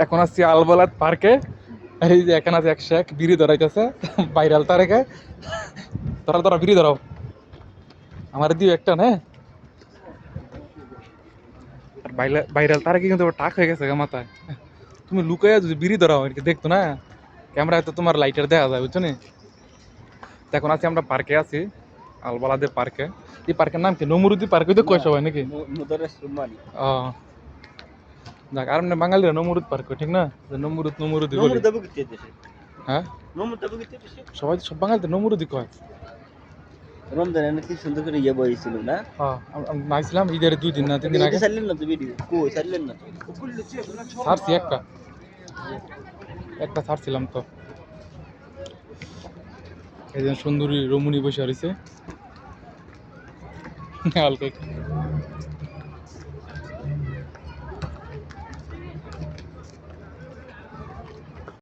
এখন আসছি আলবলাদ পার্কে। আর এই যে এখানে আছে এক শেখ বিড়ি ধরাইতেছে বাইরাল তারেকে। তোরা তোরা বিড়ি ধরাও, আমার দিও একটা না। আর বাইরাল তারেকে কিন্তু টাক হয়ে গেছে গা মাথায়। তুমি লুকাইয়া যদি বিড়ি ধরাও আর কি দেখতো না, ক্যামেরায় তো তোমার লাইটার দেখা যায়, বুঝছো নি? তো এখন আছি আমরা পার্কে আছি, আলবলাদে পার্কে। এই পার্কের নাম কি নমরুদি পার্ক, তো কয় সবাই নাকি? ও যাক, আর মানে বাঙালিরা নমরুদ পার্ক ঠিক না, যে নমরুদ নমরুদি বলি। হ্যাঁ, সবাই সব বাঙালিতে নমরুদি কয়। রমজানে কি সুন্দর করে ইয়ে বইছিল না? হ্যাঁ, আমি নাইছিলাম ঈদের 2 দিন না 3 দিন এটা আগে। ছাড়লেন না তো ভিডিও, কই ছাড়লেন না তো? ছাড়ছি একটা, একটা ছাড়ছিলাম তো। এই যে সুন্দরী রমণী বসে রয়েছে হালকা একটু।